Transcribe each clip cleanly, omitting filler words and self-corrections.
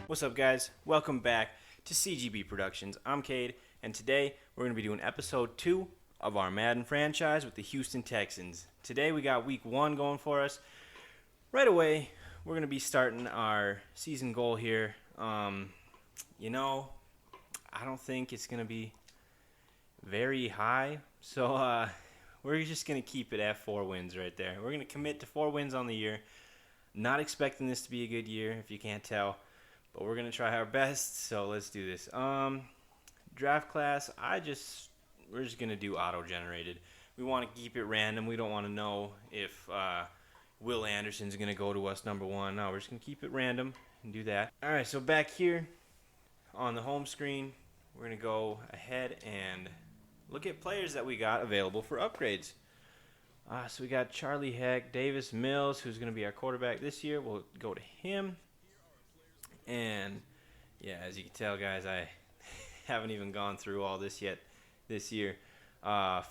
What's up, guys? Welcome back to CGB Productions. I'm Cade, and today we're going to be doing episode 2 of our Madden franchise with the Houston Texans. Today we got week 1 going for us. Right away, we're going to be starting our season goal here. I don't think it's going to be very high, so we're just going to keep it at 4 wins right there. We're going to commit to 4 wins on the year. Not expecting this to be a good year, if you can't tell. But we're going to try our best, so let's do this. Draft class, we're just going to do auto-generated. We want to keep it random. We don't want to know if Will Anderson's going to go to us number 1. No, we're just going to keep it random and do that. All right, so back here on the home screen, we're going to go ahead and look at players that we got available for upgrades. So we got Charlie Heck, Davis Mills, who's going to be our quarterback this year. We'll go to him. And, yeah, as you can tell, guys, I haven't even gone through all this yet this year.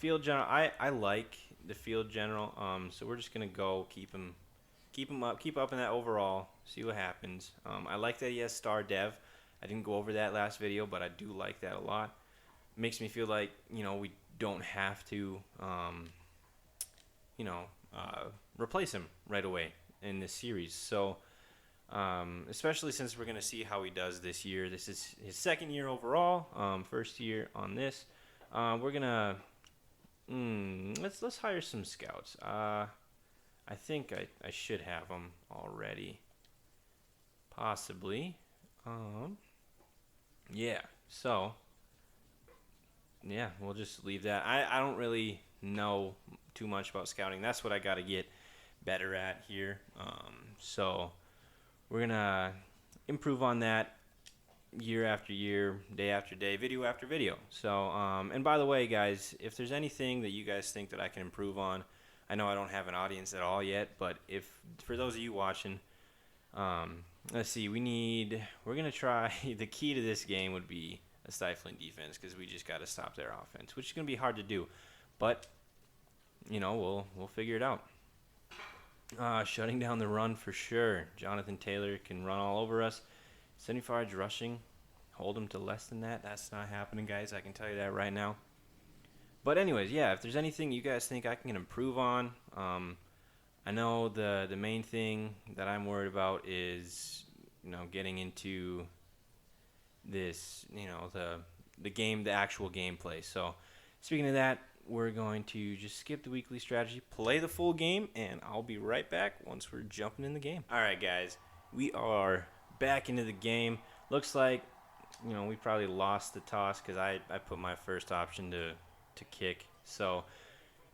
Field general, I like the field general, so we're just going to go keep him up in that overall, see what happens. I like that he has star dev. I didn't go over that last video, but I do like that a lot. It makes me feel like, we don't have to, replace him right away in this series. So, especially since we're going to see how he does this year. This is his second year overall, first year on this. We're going to let's hire some scouts. I think I should have them already. Possibly. Yeah. So, yeah, we'll just leave that. I don't really know too much about scouting. That's what I got to get better at here. So we're going to improve on that year after year, day after day, video after video. So, and by the way, guys, if there's anything that you guys think that I can improve on, I know I don't have an audience at all yet, but for those of you watching, let's see, we're going to try, the key to this game would be a stifling defense because we just got to stop their offense, which is going to be hard to do. But, we'll figure it out. Shutting down the run for sure. Jonathan Taylor can run all over us. 75 yards rushing. Hold him to less than that. That's not happening, guys. I can tell you that right now. But anyways, yeah, if there's anything you guys think I can improve on, I know the main thing that I'm worried about is, getting into this, the game, the actual gameplay. So speaking of that, we're going to just skip the weekly strategy, play the full game, and I'll be right back once we're jumping in the game. All right, guys, we are back into the game. Looks like, we probably lost the toss because I put my first option to kick. So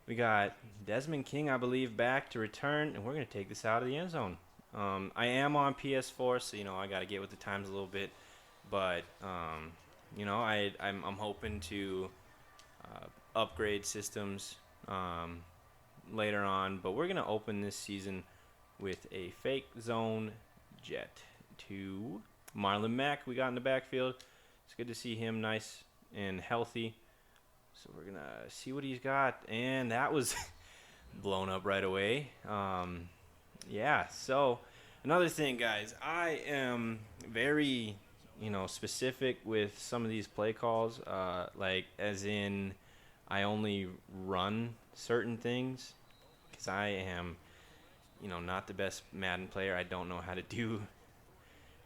we got Desmond King, I believe, back to return, and we're going to take this out of the end zone. I am on PS4, so, I got to get with the times a little bit. But, I'm hoping to upgrade systems later on, but we're going to open this season with a fake zone jet to Marlon Mack. We got in the backfield. It's good to see him nice and healthy. So we're going to see what he's got, and that was blown up right away. Yeah, so another thing, guys, I am very specific with some of these play calls, like as in I only run certain things because I am, not the best Madden player. I don't know how to do,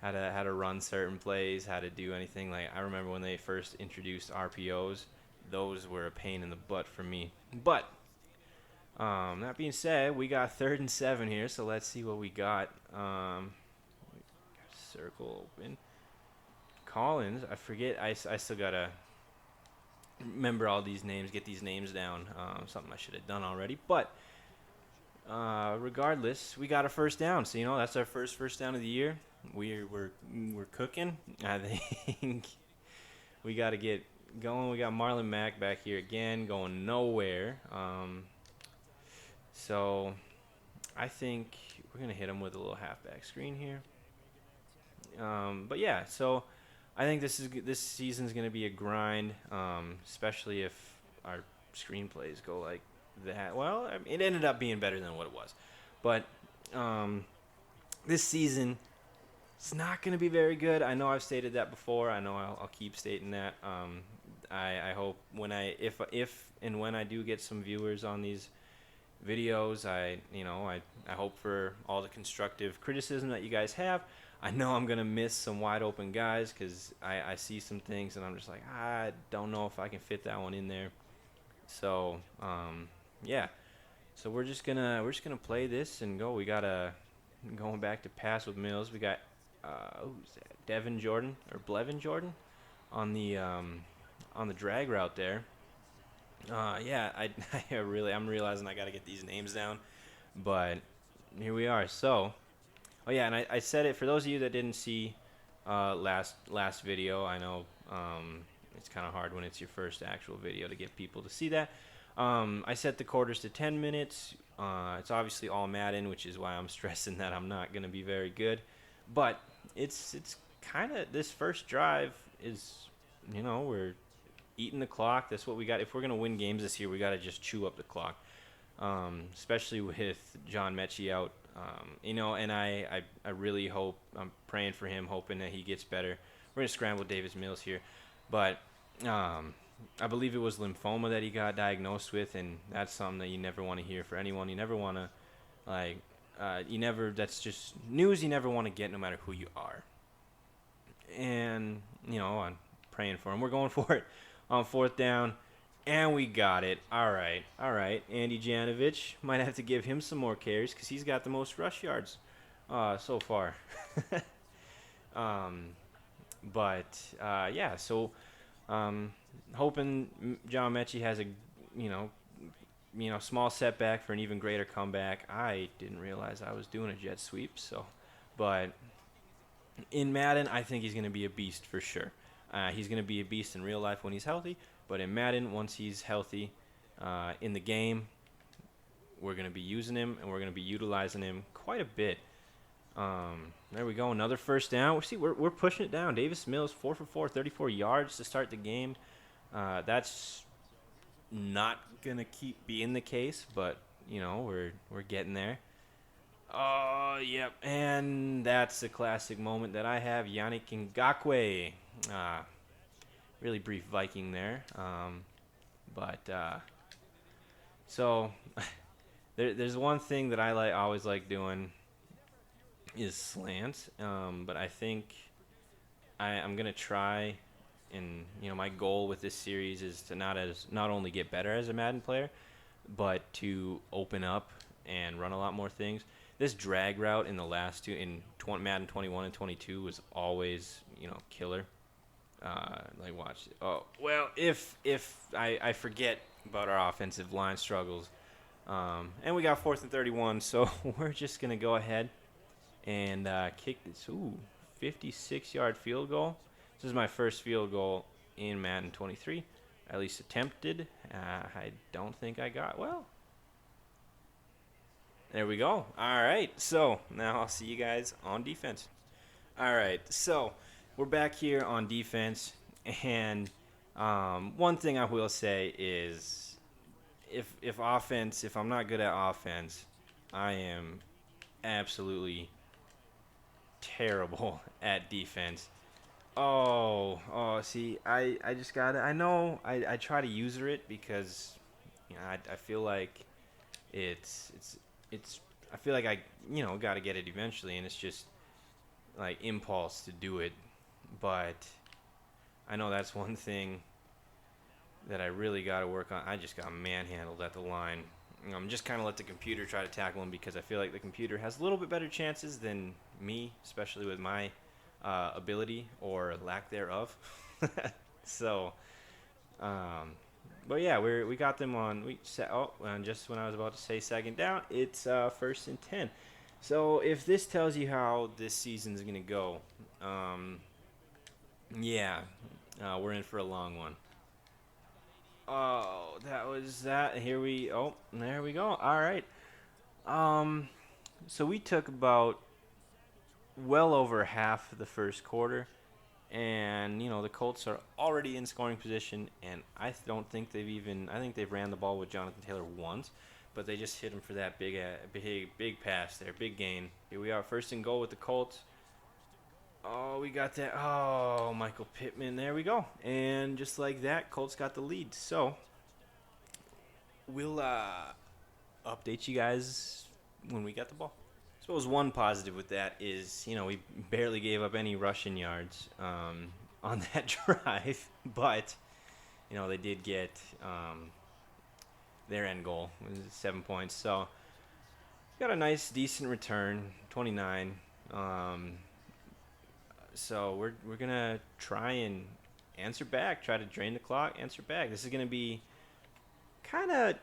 how to run certain plays, how to do anything. Like I remember when they first introduced RPOs, those were a pain in the butt for me. But that being said, we got 3rd and 7 here, so let's see what we got. Circle open. Collins, I forget. I still gotta remember all these names, get these names down. Something I should have done already. But regardless, we got a first down. So that's our first down of the year. We're cooking. I think we got to get going. We got Marlon Mack back here again, going nowhere. So I think we're gonna hit him with a little halfback screen here. But yeah, so I think this season's gonna be a grind, especially if our screenplays go like that. Well, it ended up being better than what it was, but this season It's not going to be very good. I know I've stated that before. I know I'll keep stating that. I hope when if and when I do get some viewers on these videos, I hope for all the constructive criticism that you guys have. I know I'm gonna miss some wide open guys because I see some things and I'm just like, I don't know if I can fit that one in there. So yeah. So we're just gonna play this and go. We got going back to pass with Mills. We got who's that? Devin Jordan or Blevin Jordan on the drag route there. Yeah, I'm realizing I got to get these names down, but here we are. So, oh yeah, and I said it for those of you that didn't see last video. I know it's kind of hard when it's your first actual video to get people to see that. I set the quarters to 10 minutes. It's obviously all Madden, which is why I'm stressing that I'm not going to be very good. But it's kind of this first drive is, we're eating the clock. That's what we got. If we're going to win games this year, we got to just chew up the clock, especially with John Mechie out. And I really hope, I'm praying for him, hoping that he gets better. We're going to scramble Davis Mills here. But I believe it was lymphoma that he got diagnosed with, and that's something that you never want to hear for anyone. You never want to, that's just news you never want to get no matter who you are. And, I'm praying for him. We're going for it on fourth down, and we got it. All right. Andy Janovich, might have to give him some more carries because he's got the most rush yards so far. Yeah, so hoping John Mechie has a small setback for an even greater comeback. I didn't realize I was doing a jet sweep, but in Madden, I think he's going to be a beast for sure. He's going to be a beast in real life when he's healthy, but in Madden, once he's healthy in the game, we're going to be using him, and we're going to be utilizing him quite a bit. There we go, another first down. We're pushing it down. Davis Mills, 4 for 4, 34 yards to start the game. That's not going to keep being the case, but, we're getting there. Oh, yep, and that's the classic moment that I have. Yannick Ngakoue. Really brief Viking there. So there's one thing that I always like doing is slants. But I think I'm gonna try, and my goal with this series is to not only get better as a Madden player, but to open up and run a lot more things. This drag route in the last two, in Madden 21 and 22, was always killer. Watch. Oh well, if I forget about our offensive line struggles, and we got 4th and 31, so we're just gonna go ahead and kick this. 56-yard field goal. This is my first field goal in Madden 23, at least attempted. I don't think I got well. There we go. All right, so now I'll see you guys on defense. All right, so we're back here on defense, and one thing I will say is if I'm not good at offense, I am absolutely terrible at defense. See, I just got it. I know I try to user it because I feel like it's I feel like I got to get it eventually, and it's just like impulse to do it. But I know that's one thing that I really got to work on. I just got manhandled at the line. I'm just kind of let the computer try to tackle him because I feel like the computer has a little bit better chances than me, especially with my ability or lack thereof. So, but yeah, we got them on. And just when I was about to say second down, it's 1st and 10. So if this tells you how this season's gonna go, we're in for a long one. Oh, that was that. There we go. All right. So we took about well over half of the first quarter, and the Colts are already in scoring position, and I think they've ran the ball with Jonathan Taylor once, but they just hit him for that big pass there, big gain. Here we are, 1st and goal with the Colts. Oh, we got that. Oh, Michael Pittman. There we go. And just like that, Colts got the lead. So we'll update you guys when we get the ball. I suppose one positive with that is, we barely gave up any rushing yards on that drive, but they did get their end goal, it was 7 points. So got a nice, decent return, 29. So we're gonna try and answer back, try to drain the clock, answer back. This is gonna be kind of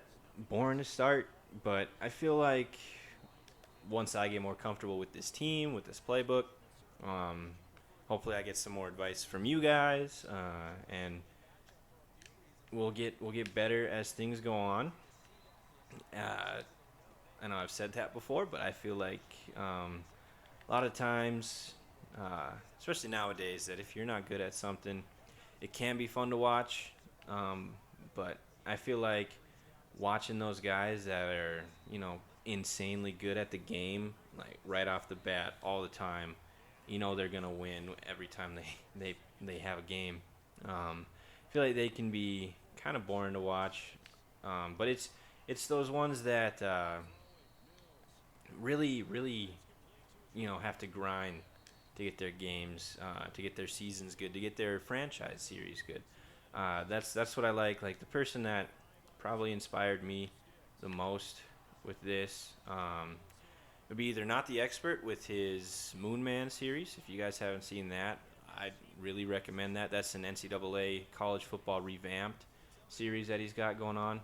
boring to start, but I feel like once I get more comfortable with this team, with this playbook, um, hopefully I get some more advice from you guys, and we'll get better as things go on. Uh, I know I've said that before, but I feel like a lot of times, especially nowadays, that if you're not good at something, it can be fun to watch. But I feel like watching those guys that are, insanely good at the game, like right off the bat, all the time, they're gonna win every time they have a game. I feel like they can be kind of boring to watch, but it's those ones that really have to grind to get their games, to get their seasons good, to get their franchise series good. That's what I like. Like the person that probably inspired me the most with this would be either Not the Expert with his Moonman series. If you guys haven't seen that, I'd really recommend that. That's an NCAA college football revamped series that he's got going on.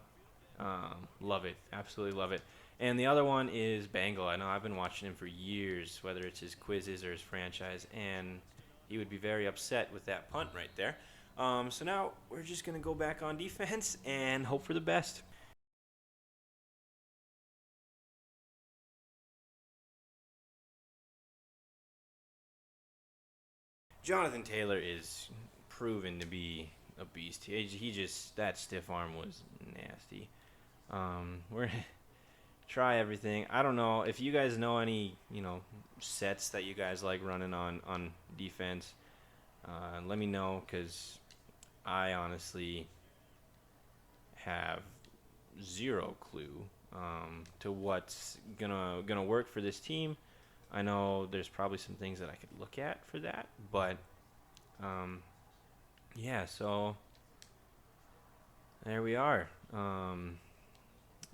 Love it, absolutely love it. And the other one is Bangle. I know I've been watching him for years, whether it's his quizzes or his franchise, and he would be very upset with that punt right there. So now we're just going to go back on defense and hope for the best. Jonathan Taylor is proven to be a beast. He just, that stiff arm was nasty. We're try everything. I don't know if you guys know any, sets that you guys like running on defense. Let me know, because I honestly have zero clue to what's gonna work for this team. I know there's probably some things that I could look at for that, but um, yeah. So there we are.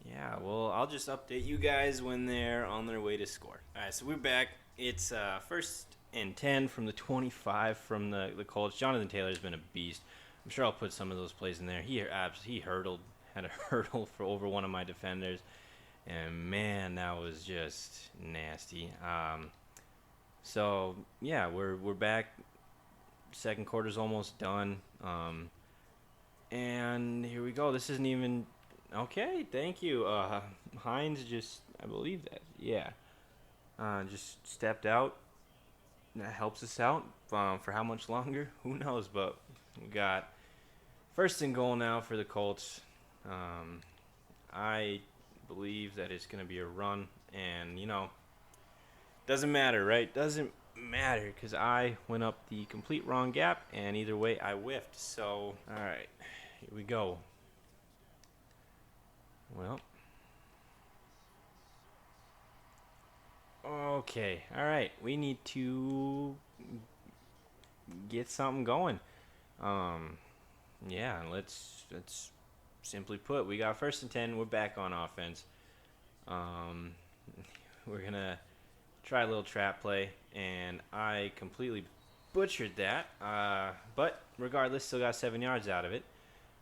Yeah, well, I'll just update you guys when they're on their way to score. All right, so we're back. It's first and 10 from the 25 from the Colts. Jonathan Taylor's been a beast. I'm sure I'll put some of those plays in there. He had a hurdle for over one of my defenders, and man, that was just nasty. So yeah, we're back. Second quarter's almost done. And here we go. This isn't even okay. Thank you. Hines just, I believe that. Yeah. Just stepped out. That helps us out. For how much longer? Who knows? But we got first and goal now for the Colts. I believe that it's going to be a run. And, doesn't matter, right? Doesn't matter, because I went up the complete wrong gap. And either way, I whiffed. So, all right. Here we go. Well. Okay. All right. We need to get something going. Yeah. Let's simply put, we got first and 10. We're back on offense. Um, we're gonna try a little trap play, and I completely butchered that. But regardless, still got 7 yards out of it.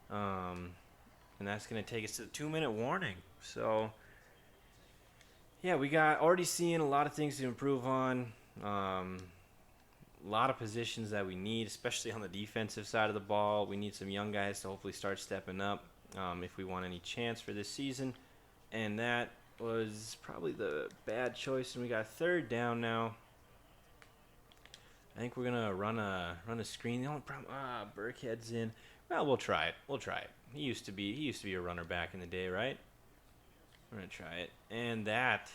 And that's going to take us to the 2-minute warning. So, yeah, we got already seeing a lot of things to improve on. A lot of positions that we need, especially on the defensive side of the ball. We need some young guys to hopefully start stepping up if we want any chance for this season. And that was probably the bad choice. And we got third down now. I think we're gonna run a screen. The only problem, Burkhead's in. Well, we'll try it. He used to be a runner back in the day, right? We're gonna try it, and that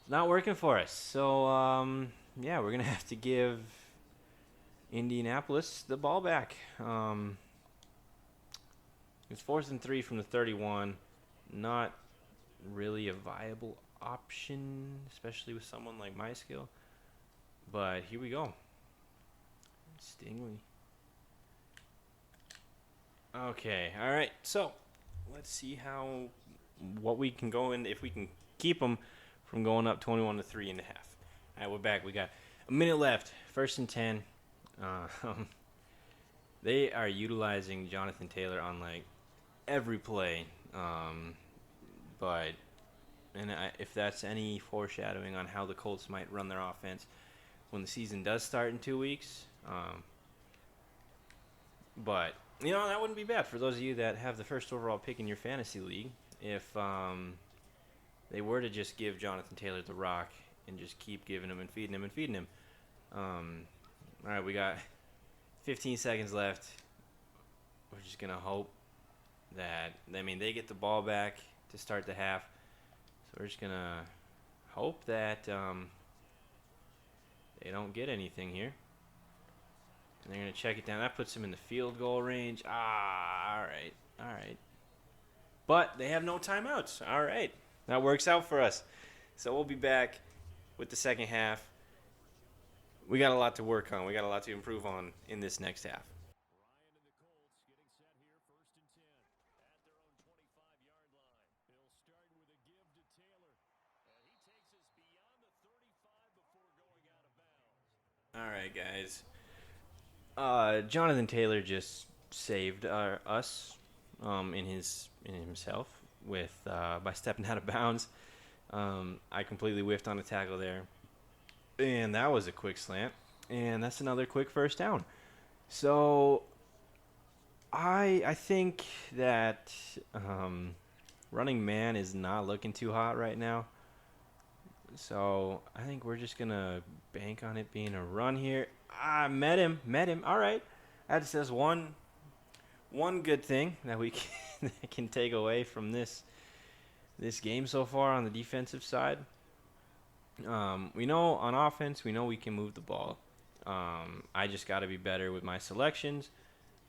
not working for us. So yeah, we're gonna have to give Indianapolis the ball back. It's 4th and 3 from the 31. Not really a viable option, especially with someone like my skill. But here we go. Stingley. Okay, all right. So let's see what we can go in if we can keep them from going up 21 to 3.5. All right, we're back. We got a minute left. 1st and 10. They are utilizing Jonathan Taylor on like every play, but if that's any foreshadowing on how the Colts might run their offense when the season does start in 2 weeks. But that wouldn't be bad for those of you that have the first overall pick in your fantasy league. If they were to just give Jonathan Taylor the rock and just keep giving him and feeding him and feeding him. All right, we got 15 seconds left. We're just gonna hope that they get the ball back to start the half. So we're just gonna hope that they don't get anything here. And they're going to check it down. That puts them in the field goal range. All right. But they have no timeouts. All right. That works out for us. So we'll be back with the second half. We got a lot to work on. We got a lot to improve on in this next half. All right, guys. Jonathan Taylor just saved us in himself with by stepping out of bounds. I completely whiffed on a tackle there, and that was a quick slant, and that's another quick first down. So I think that running man is not looking too hot right now. So I think we're just gonna bank on it being a run here. Met him. All right, that says one good thing that we can take away from this game so far on the defensive side. We know on offense, we can move the ball. I just got to be better with my selections.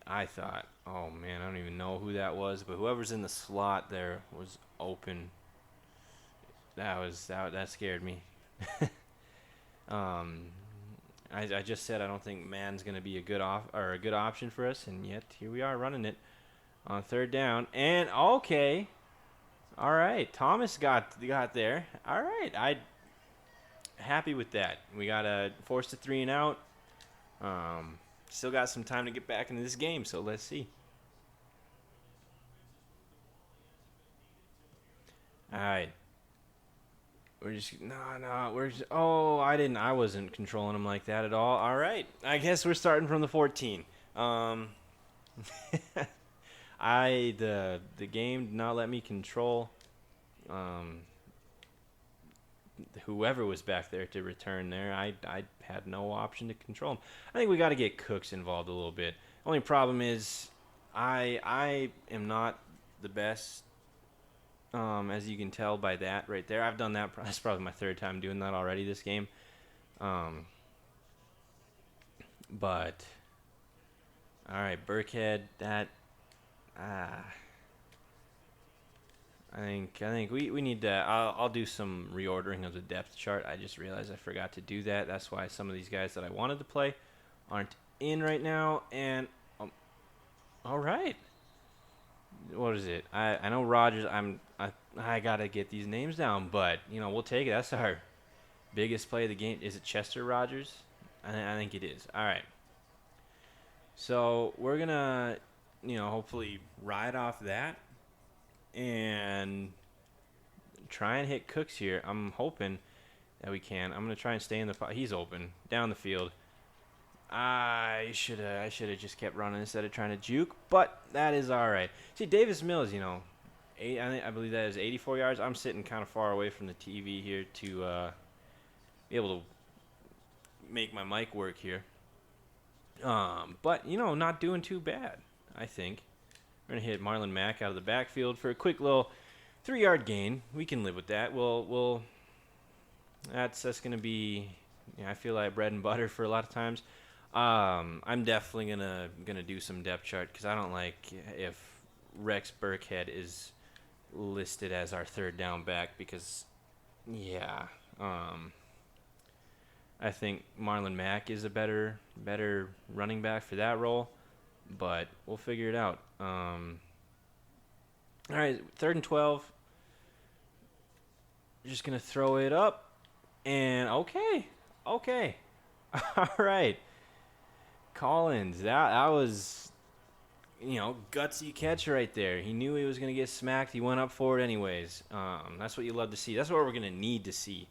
I thought, oh man, I don't even know who that was, but whoever's in the slot there was open. That scared me. I just said I don't think man's going to be a good option for us, and yet here we are running it on third down. And okay, all right, Thomas got there. All right, I happy with that. We got a forced to 3 and out. Still got some time to get back into this game, so let's see. All right. I wasn't controlling him like that at all. All right. I guess we're starting from the 14. The game did not let me control whoever was back there to return there. I had no option to control him. I think we got to get Cooks involved a little bit. Only problem is I am not the best. As you can tell by that right there. I've done that. That's probably my third time doing that already this game. But, all right, Burkhead, that, I think we need to, I'll do some reordering of the depth chart. I just realized I forgot to do that. That's why some of these guys that I wanted to play aren't in right now. And, all right. What is it? I know Rodgers. I gotta get these names down, but we'll take it. That's our biggest play of the game. Is it Chester Rogers? I think it is. All right. So we're gonna, hopefully ride off that and try and hit Cooks here. I'm hoping that we can. I'm gonna try and stay in the. He's open down the field. I should have just kept running instead of trying to juke, but that is all right. See, Davis Mills, I believe that is 84 yards. I'm sitting kind of far away from the TV here to be able to make my mic work here. But not doing too bad. I think we're gonna hit Marlon Mack out of the backfield for a quick little 3-yard gain. We can live with that. That's gonna be I feel like bread and butter for a lot of times. I'm definitely gonna do some depth chart because I don't like if Rex Burkhead is listed as our third down back because yeah, I think Marlon Mack is a better running back for that role, but we'll figure it out. All right, 3rd and 12. Just gonna throw it up, and okay. All right, Collins. That was gutsy catch right there. He knew he was gonna get smacked. He went up for it anyways. That's what you love to see. That's what we're gonna need to see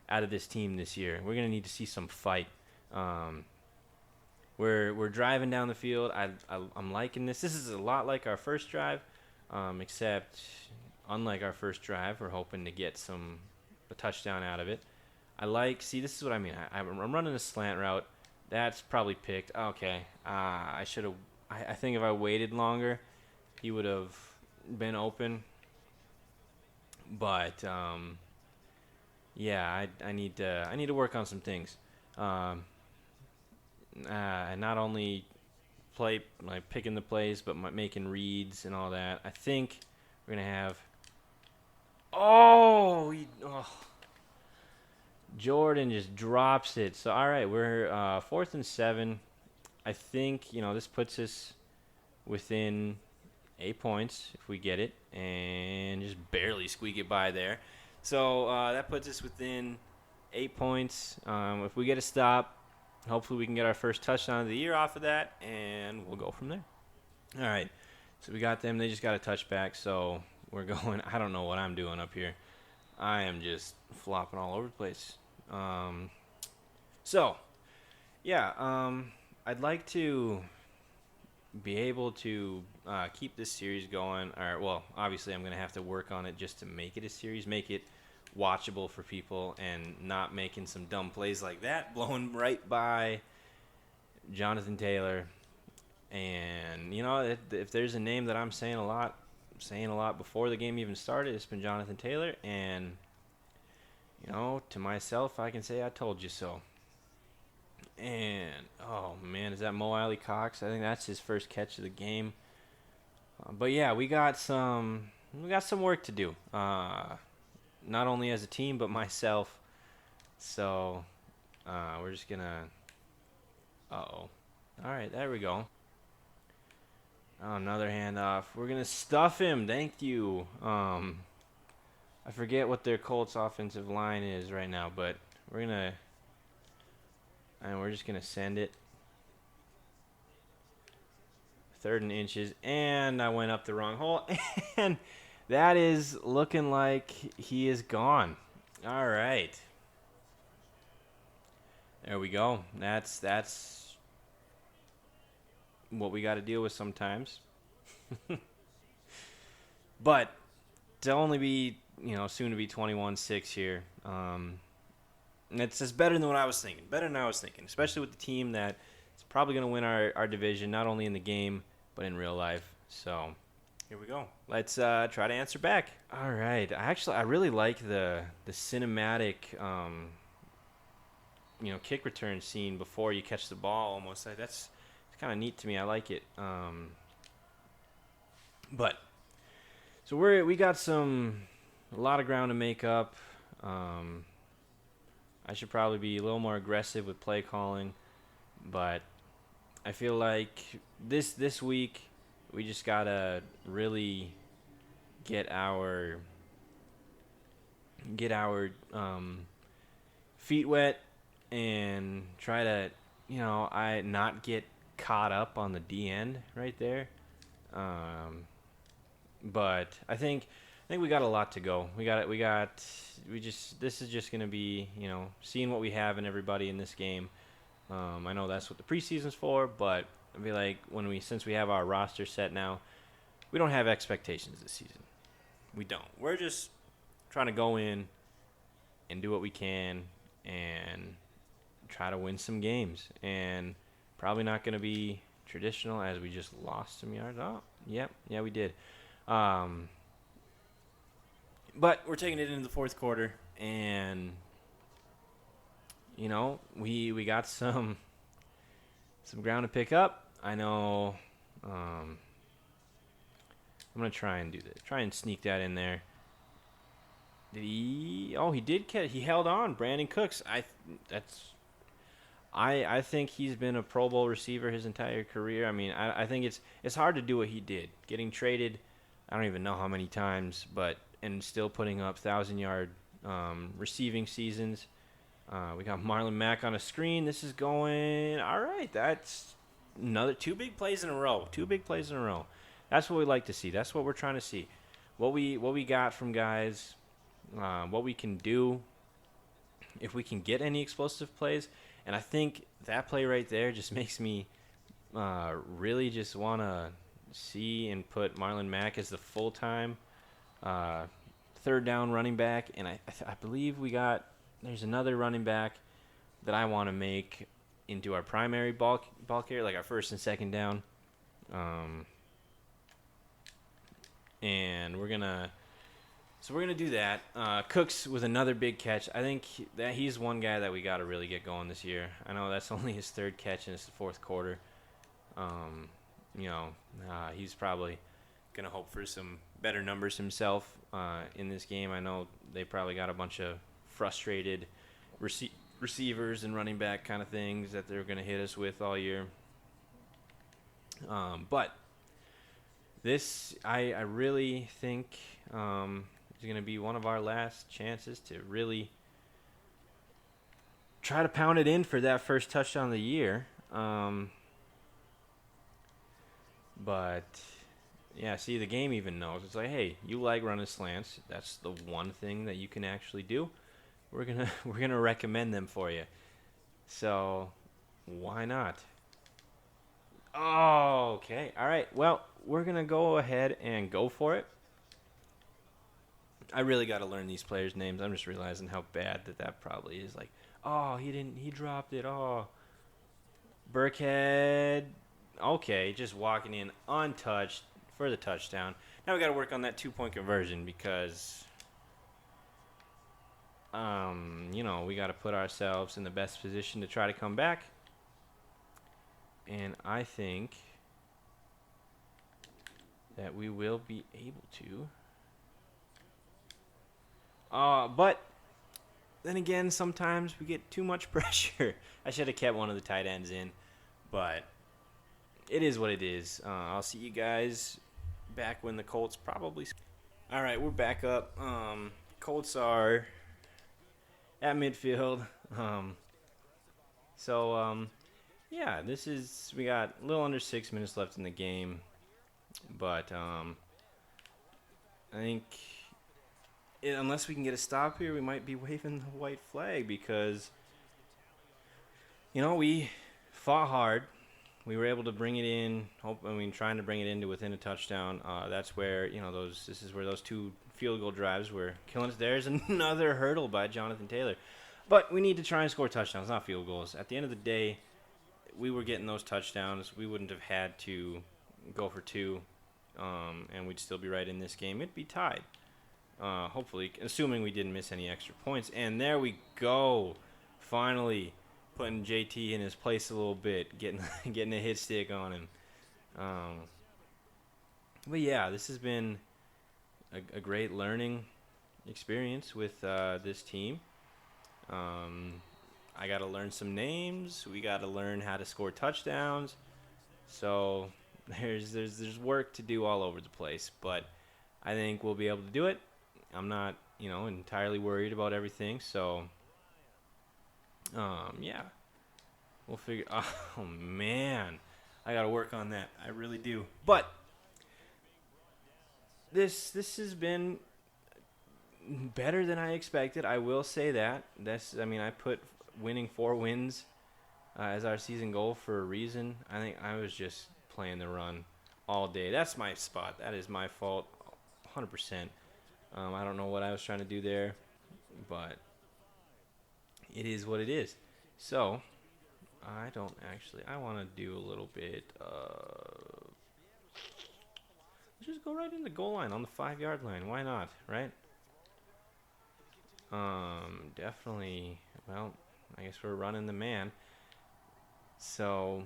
out of this team this year. We're gonna need to see some fight. We're driving down the field. I'm liking this. This is a lot like our first drive, except unlike our first drive, we're hoping to get a touchdown out of it. This is what I mean. I'm running a slant route. That's probably picked. Okay. I should have. I think if I waited longer, he would have been open. But yeah, I need to work on some things. And not only picking the plays, but making reads and all that. I think we're gonna have. Jordan just drops it. So all right, we're 4th and 7. I think this puts us within 8 points if we get it, and just barely squeak it by there. So that puts us within 8 points. If we get a stop, hopefully we can get our first touchdown of the year off of that, and we'll go from there. All right, so we got them. They just got a touchback, so we're going. I don't know what I'm doing up here. I am just flopping all over the place. I'd like to be able to keep this series going. Obviously I'm going to have to work on it just to make it a series, make it watchable for people, and not making some dumb plays like that, blowing right by Jonathan Taylor. And, if there's a name that I'm saying a lot before the game even started, it's been Jonathan Taylor. And, to myself, I can say I told you so. And, oh, man, is that Mo Alley Cox? I think that's his first catch of the game. But, yeah, we got some work to do. Not only as a team, but myself. So, we're just going to... Uh-oh. All right, there we go. Oh, another handoff. We're going to stuff him. Thank you. I forget what their Colts offensive line is right now, but we're just going to send it. 3rd and inches, and I went up the wrong hole, and that is looking like he is gone. All right. There we go. That's what we got to deal with sometimes. But to only be, soon to be 21-6 here, it's just better than what I was thinking. Better than I was thinking, especially with the team that is probably going to win our division, not only in the game, but in real life. So here we go. Let's try to answer back. All right. I really like the cinematic, kick return scene before you catch the ball almost. That's kind of neat to me. I like it. So we got a lot of ground to make up. I should probably be a little more aggressive with play calling, but I feel like this week we just gotta really get our feet wet and try to I not get caught up on the D end right there. But I think we got a lot to go. This is just going to be, seeing what we have in everybody in this game. I know that's what the preseason's for, but I feel like since we have our roster set now, we don't have expectations this season. We don't. We're just trying to go in and do what we can and try to win some games. And probably not going to be traditional as we just lost some yards. Oh, yeah, we did. But we're taking it into the fourth quarter, and we got some ground to pick up. I know. I'm gonna try and do this. Try and sneak that in there. Did he? Oh, he did catch. He held on. Brandon Cooks. I think he's been a Pro Bowl receiver his entire career. I mean, I think it's hard to do what he did. Getting traded, I don't even know how many times, but and still putting up 1,000-yard receiving seasons. We got Marlon Mack on a screen. This is going all right. That's another two big plays in a row. Two big plays in a row. That's what we like to see. That's what we're trying to see. What we got from guys. What we can do if we can get any explosive plays. And I think that play right there just makes me really just want to see and put Marlon Mack as the full-time third down running back. And I believe there's another running back that I want to make into our primary ball carrier, like our first and second down. And we're gonna do that. Cooks with another big catch. I think that he's one guy that we got to really get going this year. I know that's only his third catch and it's the fourth quarter. He's probably gonna hope for some better numbers himself in this game. I know they probably got a bunch of frustrated receivers and running back kind of things that they're gonna hit us with all year. But this, I really think is going to be one of our last chances to really try to pound it in for that first touchdown of the year. But yeah, see, the game even knows. It's like, hey, you like running slants. That's the one thing that you can actually do. We're gonna recommend them for you. So why not? Oh, okay. All right. Well, we're going to go ahead and go for it. I really got to learn these players' names. I'm just realizing how bad that probably is. Like, oh, he dropped it. Oh, Burkhead. Okay, just walking in untouched for the touchdown. Now we got to work on that 2-point conversion because, we got to put ourselves in the best position to try to come back. And I think that we will be able to. But then again, sometimes we get too much pressure. I should have kept one of the tight ends in, but it is what it is. I'll see you guys back when the Colts probably. All right, we're back up. Colts are at midfield. Yeah, we got a little under 6 minutes left in the game, but I think unless we can get a stop here, we might be waving the white flag because, we fought hard. We were able to bring it in, trying to bring it into within a touchdown. That's where, this is where those two field goal drives were killing us. There's another hurdle by Jonathan Taylor. But we need to try and score touchdowns, not field goals. At the end of the day, we were getting those touchdowns. We wouldn't have had to go for two, and we'd still be right in this game. It'd be tied, hopefully, assuming we didn't miss any extra points. And there we go, finally putting JT in his place a little bit, getting a hit stick on him. But yeah, this has been a great learning experience with this team. I got to learn some names. We got to learn how to score touchdowns. So there's work to do all over the place, but I think we'll be able to do it. I'm not, entirely worried about everything. So, yeah, we'll figure. Oh man, I got to work on that. I really do. But this has been better than I expected. I will say that. I put winning 4 wins as our season goal for a reason. I think I was just playing the run all day. That's my spot. That is my fault, 100%. I don't know what I was trying to do there, but it is what it is. So, I want to do a little bit let's just go right in the goal line on the 5-yard line. Why not, right? Definitely, well, I guess we're running the man. So,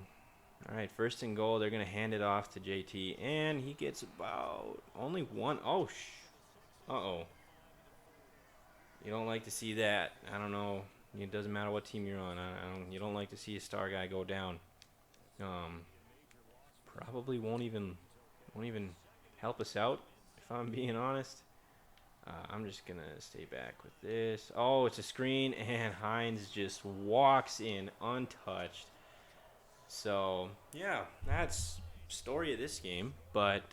all right, first and goal. They're going to hand it off to JT, and he gets about only one. Oh, uh-oh. You don't like to see that. I don't know. It doesn't matter what team you're on. You don't like to see a star guy go down. Um, Probably won't even help us out, if I'm being honest. I'm just going to stay back with this. Oh, it's a screen, and Hines just walks in untouched. So, yeah, that's story of this game. But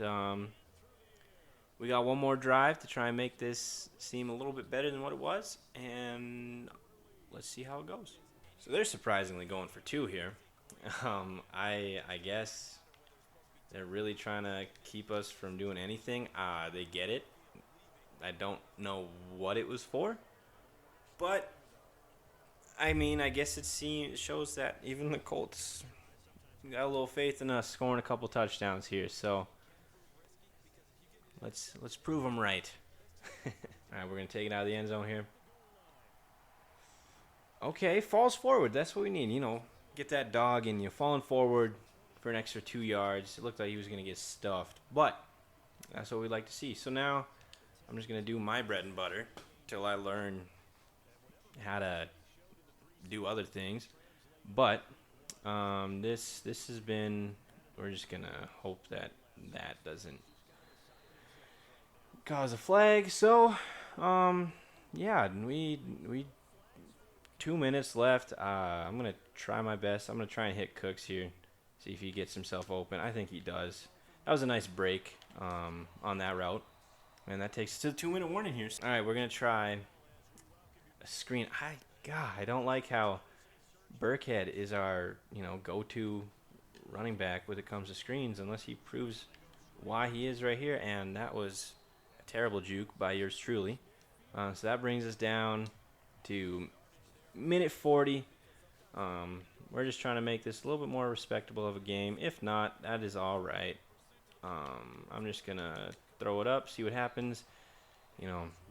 we got one more drive to try and make this seem a little bit better than what it was. And let's see how it goes. So they're surprisingly going for two here. I guess they're really trying to keep us from doing anything. They get it. I don't know what it was for. But, I mean, I guess it shows that even the Colts got a little faith in us scoring a couple touchdowns here. So, let's prove them right. All right, we're going to take it out of the end zone here. Okay, falls forward. That's what we need. Get that dog in you. Falling forward for an extra 2 yards. It looked like he was going to get stuffed. But that's what we like to see. So now I'm just going to do my bread and butter till I learn how to do other things. But this has been, we're just going to hope that doesn't cause a flag. So, yeah, we 2 minutes left. I'm going to try my best. I'm going to try and hit Cooks here. See if he gets himself open. I think he does. That was a nice break on that route. And that takes us to the 2-minute warning here. All right, we're going to try a screen. I don't like how Burkhead is our, go-to running back when it comes to screens unless he proves why he is right here. And that was a terrible juke by yours truly. So that brings us down to minute 40. We're just trying to make this a little bit more respectable of a game. If not, that is all right. I'm just going to throw it up, see what happens.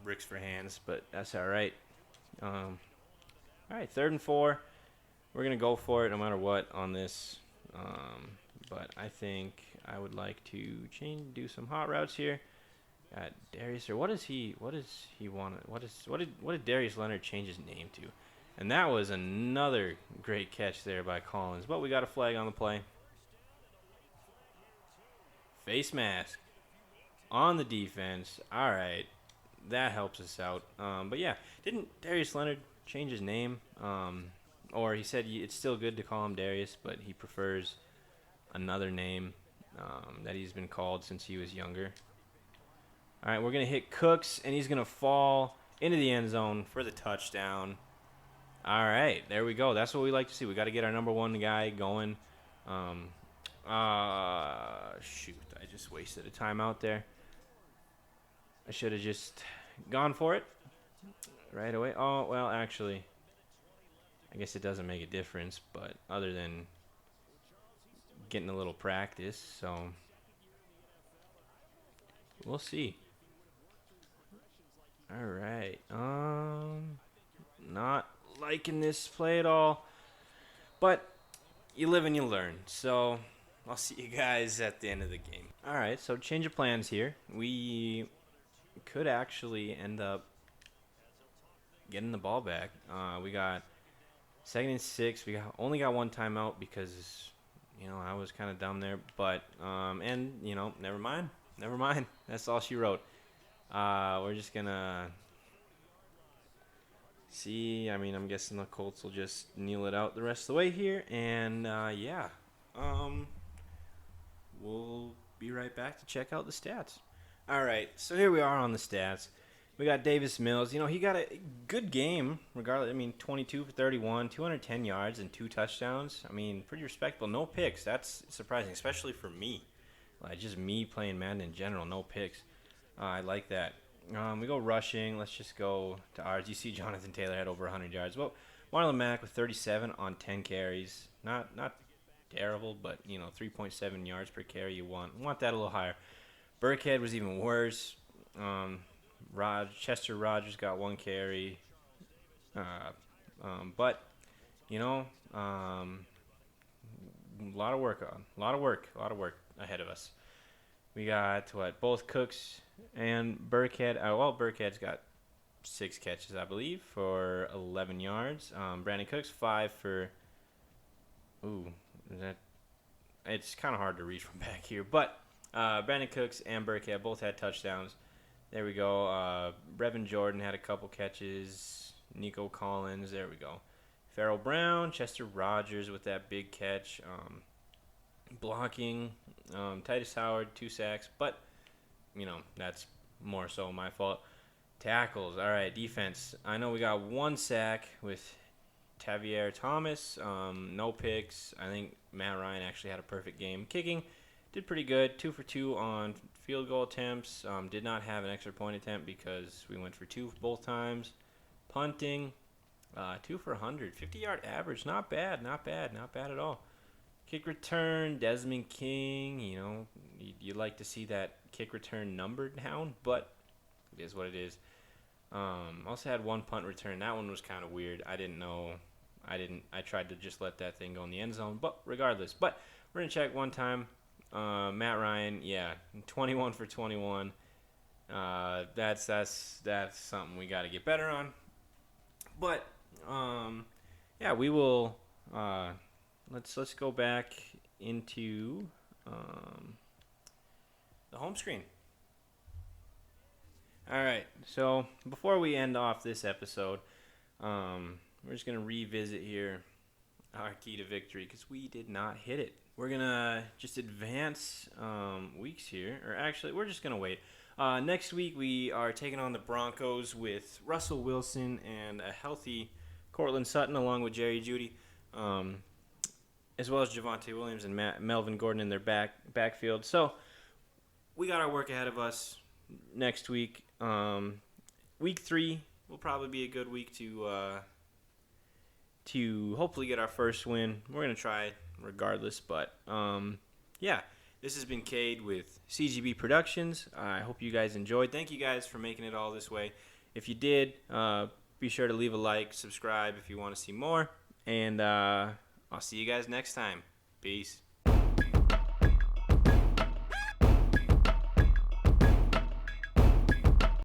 Bricks for hands, but that's all right. All right, 3rd and 4. We're going to go for it no matter what on this. But I think I would like to do some hot routes here. Darius, or what does he want? What did Darius Leonard change his name to? And that was another great catch there by Collins. But we got a flag on the play. Face mask on the defense. All right. That helps us out. But, yeah, didn't Darius Leonard change his name? Or he said it's still good to call him Darius, but he prefers another name that he's been called since he was younger. All right, we're going to hit Cooks, and he's going to fall into the end zone for the touchdown. All right, there we go. That's what we like to see. We got to get our number one guy going. Shoot, I just wasted a timeout there. I should have just gone for it right away. Oh, well, actually, I guess it doesn't make a difference, but other than getting a little practice, so we'll see. All right. Not liking this play at all, but you live and you learn. So I'll see you guys at the end of the game. All right, so change of plans here. We could actually end up getting the ball back. We got 2nd and 6. We only got one timeout because I was kind of dumb there, but and never mind. That's all she wrote. We're just gonna see. I mean, I'm guessing the Colts will just kneel it out the rest of the way here, and yeah, we'll be right back to check out the stats. All right, so here we are on the stats. We got Davis Mills. He got a good game, regardless. I mean, 22 for 31, 210 yards, and 2 touchdowns. I mean, pretty respectable. No picks. That's surprising, especially for me. Like, just me playing Madden in general, no picks. I like that. We go rushing. Let's just go to ours. You see Jonathan Taylor had over 100 yards. Well, Marlon Mack with 37 on 10 carries. Not terrible, but, 3.7 yards per carry you want that a little higher. Burkhead was even worse. Chester Rogers got 1 carry. But you know, a lot of work on, a lot of work ahead of us. We got what both Cooks and Burkhead. Well, Burkhead's got 6 catches, I believe, for 11 yards. Brandon Cooks 5 for. Ooh, is that? It's kind of hard to reach from back here, but Brandon Cooks and Burkhead both had touchdowns. There we go. Brevin Jordan had a couple catches. Nico Collins. There we go. Farrell Brown, Chester Rogers with that big catch. Blocking. Titus Howard, 2 sacks, but that's more so my fault. Tackles. All right, defense. I know we got 1 sack with Tavier Thomas. No picks. I think Matt Ryan actually had a perfect game. Kicking did pretty good. 2 for 2 on field goal attempts. Did not have an extra point attempt because we went for 2 both times. Punting. 2 for 100. 50-yard average. Not bad. Not bad at all. Kick return, Desmond King. You'd like to see that kick return number down, but it is what it is. Also had 1 punt return. That one was kind of weird. I didn't know. I tried to just let that thing go in the end zone, but regardless. But we're going to check one time. Matt Ryan, 21 for 21. That's something we got to get better on. But, we will... Let's go back into the home screen. All right, so before we end off this episode, we're just going to revisit here our key to victory because we did not hit it. We're going to just advance weeks here, or actually, we're just going to wait. Next week, we are taking on the Broncos with Russell Wilson and a healthy Cortland Sutton along with Jerry Jeudy. As well as Javonte Williams and Melvin Gordon in their backfield. So we got our work ahead of us next week. Week 3 will probably be a good week to hopefully get our first win. We're going to try regardless. But, this has been Cade with CGB Productions. I hope you guys enjoyed. Thank you guys for making it all this way. If you did, be sure to leave a like, subscribe if you want to see more. And... I'll see you guys next time. Peace.